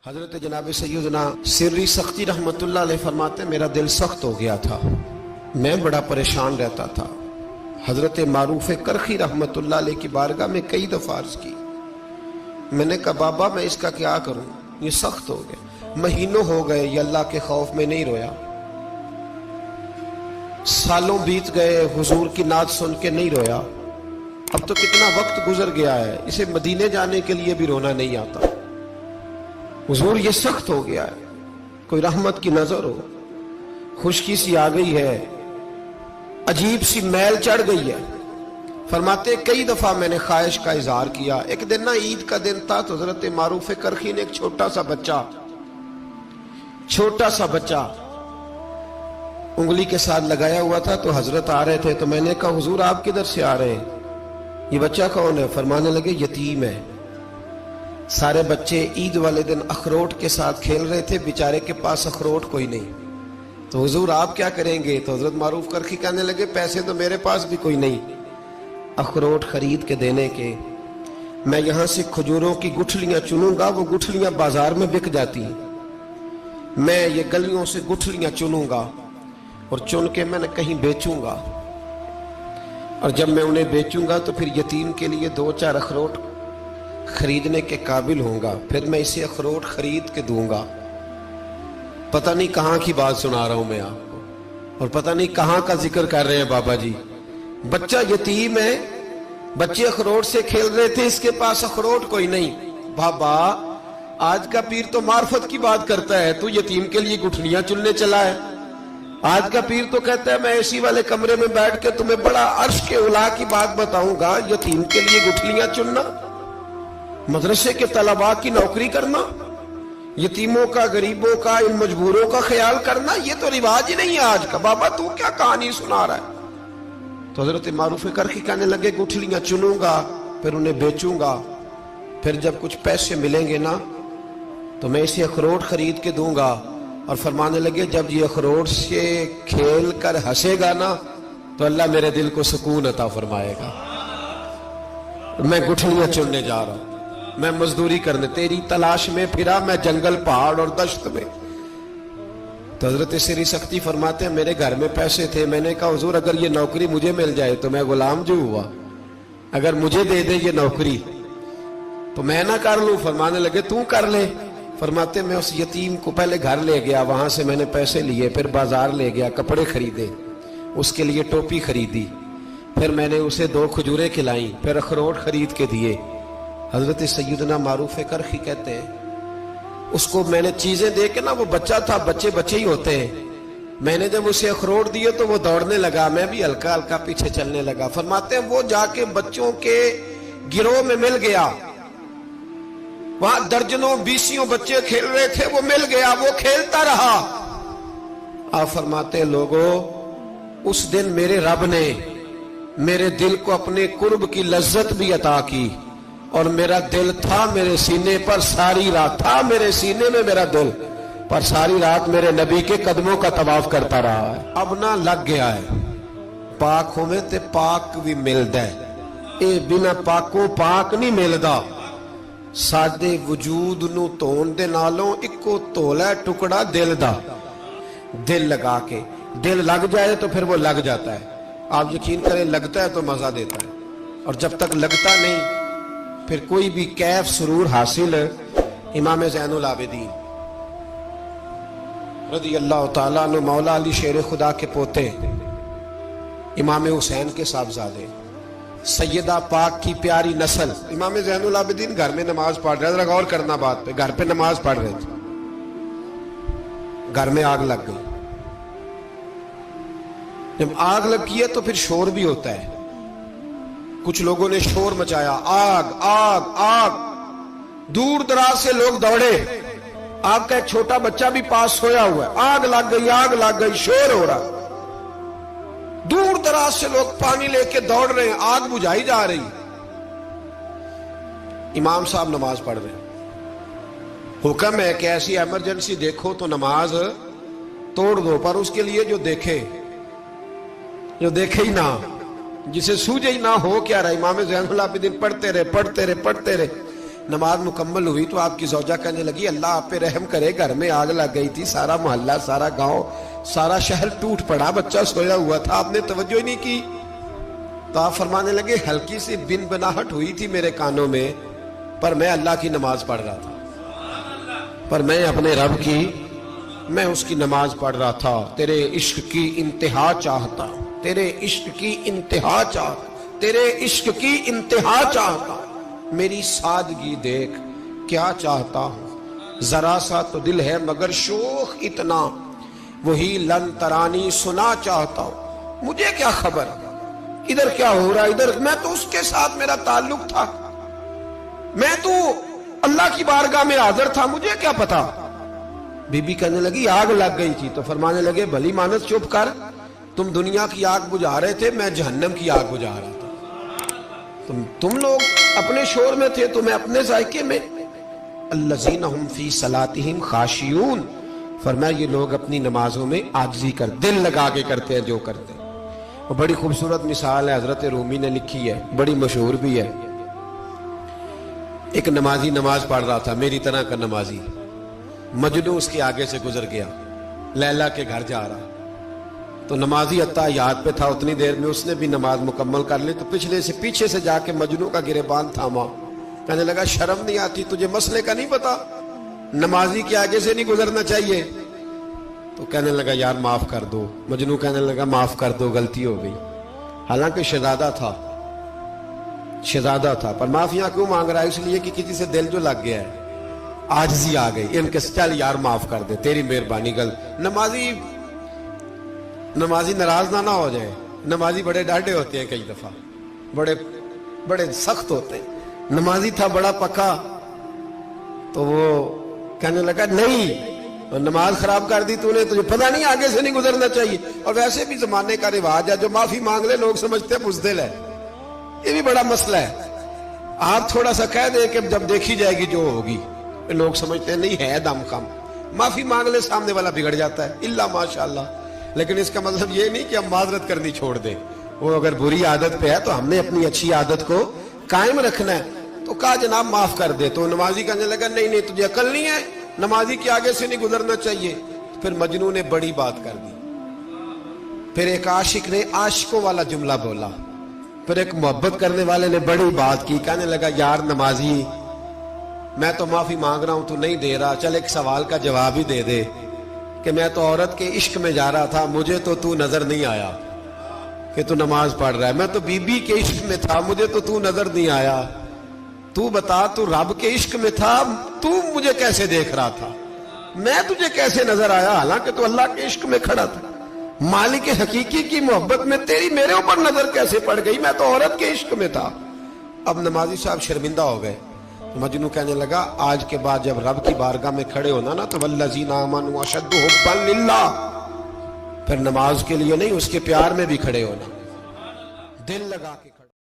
حضرت جناب سیدنا سری سختی رحمت اللہ علیہ فرماتے میرا دل سخت ہو گیا تھا، میں بڑا پریشان رہتا تھا۔ حضرت معروف کرخی رحمت اللہ علیہ کی بارگاہ میں کئی دفعہ عرض کی، میں نے کہا بابا میں اس کا کیا کروں، یہ سخت ہو گیا، مہینوں ہو گئے یہ اللہ کے خوف میں نہیں رویا، سالوں بیت گئے حضور کی نعت سن کے نہیں رویا، اب تو کتنا وقت گزر گیا ہے، اسے مدینے جانے کے لیے بھی رونا نہیں آتا، حضور یہ سخت ہو گیا ہے، کوئی رحمت کی نظر ہو، خشکی سی آ گئی ہے، عجیب سی میل چڑھ گئی ہے۔ فرماتے کئی دفعہ میں نے خواہش کا اظہار کیا، ایک دن نا عید کا دن تھا تو حضرت معروف کرخی نے ایک چھوٹا سا بچہ انگلی کے ساتھ لگایا ہوا تھا، تو حضرت آ رہے تھے، تو میں نے کہا حضور آپ کدھر سے آ رہے ہیں، یہ بچہ کون ہے؟ فرمانے لگے یتیم ہے۔ سارے بچے عید والے دن اخروٹ کے ساتھ کھیل رہے تھے، بیچارے کے پاس اخروٹ کوئی نہیں، تو حضور آپ کیا کریں گے؟ تو حضرت معروف کرخی کہنے لگے پیسے تو میرے پاس بھی کوئی نہیں اخروٹ خرید کے دینے کے، میں یہاں سے کھجوروں کی گٹھلیاں چنوں گا، وہ گٹھلیاں بازار میں بک جاتی ہیں، میں یہ گلیوں سے گٹھلیاں چنوں گا اور چن کے میں نے کہیں بیچوں گا، اور جب میں انہیں بیچوں گا تو پھر یتیم کے لیے 2-4 اخروٹ خریدنے کے قابل ہوں گا، پھر میں اسے اخروٹ خرید کے دوں گا۔ پتہ نہیں کہاں کی بات سنا رہا ہوں میں آپ کو، اور پتہ نہیں کہاں کا ذکر کر رہے ہیں بابا جی۔ بچہ یتیم ہے، بچے اخروٹ سے کھیل رہے تھے، اس کے پاس اخروٹ کوئی نہیں۔ بابا آج کا پیر تو معرفت کی بات کرتا ہے، تو یتیم کے لیے گٹھلیاں چننے چلا ہے۔ آج کا پیر تو کہتا ہے میں اے سی والے کمرے میں بیٹھ کے تمہیں بڑا عرش کے اعلیٰ کی بات بتاؤں گا، یتیم کے لیے گٹھلیاں چننا، مدرسے کے طلباء کی نوکری کرنا، یتیموں کا، غریبوں کا، ان مجبوروں کا خیال کرنا، یہ تو رواج ہی نہیں ہے آج کا۔ بابا تو کیا کہانی سنا رہا ہے؟ تو حضرت معروف کرخی کہنے لگے گٹھلیاں چنوں گا، پھر انہیں بیچوں گا، پھر جب کچھ پیسے ملیں گے نا تو میں اسے اخروٹ خرید کے دوں گا، اور فرمانے لگے جب یہ اخروٹ سے کھیل کر ہنسے گا نا تو اللہ میرے دل کو سکون عطا فرمائے گا۔ میں گٹھلیاں چننے جا رہا ہوں، میں مزدوری کرنے، تیری تلاش میں پھرا میں جنگل، پہاڑ اور دشت میں۔ تو حضرت سری سختی فرماتے ہیں میرے گھر میں پیسے تھے، میں نے کہا حضور اگر یہ نوکری مجھے مل جائے تو میں غلام جو ہوا، اگر مجھے دے دے یہ نوکری تو میں نہ کر لوں؟ فرمانے لگے تو کر لے۔ فرماتے میں اس یتیم کو پہلے گھر لے گیا، وہاں سے میں نے پیسے لیے، پھر بازار لے گیا، کپڑے خریدے، اس کے لیے ٹوپی خریدی، پھر میں نے اسے 2 کھجوریں کھلائیں، پھر اخروٹ خرید کے دیے۔ حضرت سیدنا معروف کرخی کہتے ہیں اس کو میں نے چیزیں دے کے نا، وہ بچہ تھا، بچے ہی ہوتے ہیں، میں نے جب اسے اخروٹ دیے تو وہ دوڑنے لگا، میں بھی ہلکا ہلکا پیچھے چلنے لگا۔ فرماتے ہیں وہ جا کے بچوں کے گروہ میں مل گیا، وہاں درجنوں 20 بچے کھیل رہے تھے، وہ مل گیا، وہ کھیلتا رہا۔ آپ فرماتے ہیں لوگوں اس دن میرے رب نے میرے دل کو اپنے قرب کی لذت بھی عطا کی، اور میرا دل تھا میرے سینے پر ساری رات، تھا میرے سینے میں میرا دل، پر ساری رات میرے نبی کے قدموں کا طواف کرتا رہا ہے۔ اب نہ لگ گیا ہے، پاک ہوئے تے پاک بھی ملدا ہے، اے بنا پاکوں پاک نہیں ملدا۔ سادے وجود نو تون دے نالوں اکو تولا ٹکڑا دل دا، دل لگا کے، دل لگ جائے تو پھر وہ لگ جاتا ہے۔ آپ یقین کریں لگتا ہے تو مزہ دیتا ہے، اور جب تک لگتا نہیں پھر کوئی بھی کیف سرور حاصل۔ امام زین العابدین رضی اللہ تعالیٰ عنہ مولا علی شیر خدا کے پوتے، امام حسین کے صاحبزادے، سیدہ پاک کی پیاری نسل، امام زین العابدین گھر میں نماز پڑھ رہے، ذرا غور کرنا بات پہ، گھر پہ نماز پڑھ رہے تھے، گھر میں آگ لگ گئی۔ جب آگ لگی ہے تو پھر شور بھی ہوتا ہے، کچھ لوگوں نے شور مچایا، آگ آگ آگ، دور دراز سے لوگ دوڑے، آپ کا ایک چھوٹا بچہ بھی پاس سویا ہوا ہے، آگ لگ گئی، شور ہو رہا، دور دراز سے لوگ پانی لے کے دوڑ رہے ہیں، آگ بجھائی جا رہی، امام صاحب نماز پڑھ رہے ہیں۔ حکم ہے کہ ایسی ایمرجنسی دیکھو تو نماز توڑ دو، پر اس کے لیے جو دیکھے ہی نہ، جسے سوجے ہی نہ ہو کیا رہا. امام زین العابدین پڑھتے رہے. نماز مکمل ہوئی تو آپ کی زوجہ کہنے لگی اللہ آپ پہ رحم کرے, گھر میں آگ لگ گئی تھی, سارا محلہ, سارا گاؤں, سارا شہر ٹوٹ پڑا, بچہ سویا ہوا تھا, آپ نے توجہ ہی نہیں کی. تو آپ فرمانے لگے ہلکی سی بن بناہٹ ہوئی تھی میرے کانوں میں, پر میں اللہ کی نماز پڑھ رہا تھا, پر میں اپنے رب کی, میں اس کی نماز پڑھ رہا تھا. تیرے عشق کی انتہا چاہتا, تیرے عشق کی انتہا چاہتا, تیرے عشق کی انتہا چاہتا. میری سادگی دیکھ کیا چاہتا ہوں, ذرا سا تو دل ہے مگر شوخ اتنا, وہی لن ترانی سنا چاہتا ہوں. مجھے کیا خبر ادھر کیا ہو رہا, ادھر میں تو اس کے ساتھ میرا تعلق تھا, میں تو اللہ کی بارگاہ میں حاضر تھا, مجھے کیا پتا. بی بی کہنے لگی آگ لگ گئی تھی. تو فرمانے لگے بھلی مانس چپ کر, تم دنیا کی آگ بجھا رہے تھے, میں جہنم کی آگ بجھا رہا تھا. تم لوگ اپنے شور میں تھے تو میں اپنے ذائقے میں. الذین هم فی صلاتہم خاشعون, فرمایا یہ لوگ اپنی نمازوں میں عاجزی کر, دل لگا کے کرتے ہیں جو کرتے ہیں. وہ بڑی خوبصورت مثال ہے, حضرت رومی نے لکھی ہے, بڑی مشہور بھی ہے. ایک نمازی نماز پڑھ رہا تھا, میری طرح کا نمازی. مجنو اس کے آگے سے گزر گیا, لیلا کے گھر جا رہا. تو نمازی اتحیات پہ تھا, اتنی دیر میں اس نے بھی نماز مکمل کر لی. تو پیچھے سے جا کے مجنو کا گریبان تھاما, کہنے لگا شرم نہیں آتی, تجھے مسئلے کا نہیں پتا, نمازی کے آگے سے نہیں گزرنا چاہیے. تو کہنے لگا یار معاف کر دو. مجنو کہنے لگا معاف کر دو, غلطی ہو گئی. حالانکہ شہزادہ تھا, پر معافیاں کیوں مانگ رہا ہے؟ اس لیے کہ کسی سے دل جو لگ گیا ہے, عاجزی آ گئی. ان کے چل یار معاف کر دے, تیری مہربانی. نمازی ناراض نہ ہو جائے. نمازی بڑے ڈاڈے ہوتے ہیں, کئی دفعہ بڑے سخت ہوتے ہیں. نمازی تھا بڑا پکا, تو وہ کہنے لگا نہیں, نماز خراب کر دی تو نے, تجھے پتہ نہیں آگے سے نہیں گزرنا چاہیے. اور ویسے بھی زمانے کا رواج ہے, جو معافی مانگ لے لوگ سمجھتے ہیں بزدل ہے. یہ بھی بڑا مسئلہ ہے. آپ تھوڑا سا کہہ دیں کہ جب دیکھی جائے گی جو ہوگی, لوگ سمجھتے ہیں نہیں ہے دم کم. معافی مانگ لے, سامنے والا بگڑ جاتا ہے, الا ماشاءاللہ. لیکن اس کا مطلب یہ نہیں کہ ہم معذرت کرنی چھوڑ دیں. وہ اگر بری عادت پہ ہے تو ہم نے اپنی اچھی عادت کو قائم رکھنا ہے. تو کہا جناب معاف کر دے. تو نمازی کہنے لگا نہیں تجھے عقل نہیں ہے, نمازی کے آگے سے نہیں گزرنا چاہیے. پھر مجنون نے بڑی بات کر دی. پھر ایک عاشق نے عاشقوں والا جملہ بولا. پھر ایک محبت کرنے والے نے بڑی بات کی, کہنے لگا یار نمازی, میں تو معافی مانگ رہا ہوں, تو نہیں دے رہا, چل ایک سوال کا جواب ہی دے دے کہ میں تو عورت کے عشق میں جا رہا تھا, مجھے تو نظر نہیں آیا کہ تو نماز پڑھ رہا ہے. میں تو بی بی کے عشق میں تھا, مجھے تو نظر نہیں آیا. تو بتا, تو رب کے عشق میں تھا, تو مجھے کیسے دیکھ رہا تھا, میں تجھے کیسے نظر آیا, حالانکہ تو اللہ کے عشق میں کھڑا تھا. مالک حقیقی کی محبت میں تیری میرے اوپر نظر کیسے پڑ گئی, میں تو عورت کے عشق میں تھا. اب نمازی صاحب شرمندہ ہو گئے. مجنو کہنے لگا آج کے بعد جب رب کی بارگاہ میں کھڑے ہونا نا, تو والذین آمنوا اشد حبا للہ, پھر نماز کے لیے نہیں, اس کے پیار میں بھی کھڑے ہونا, دل لگا کے.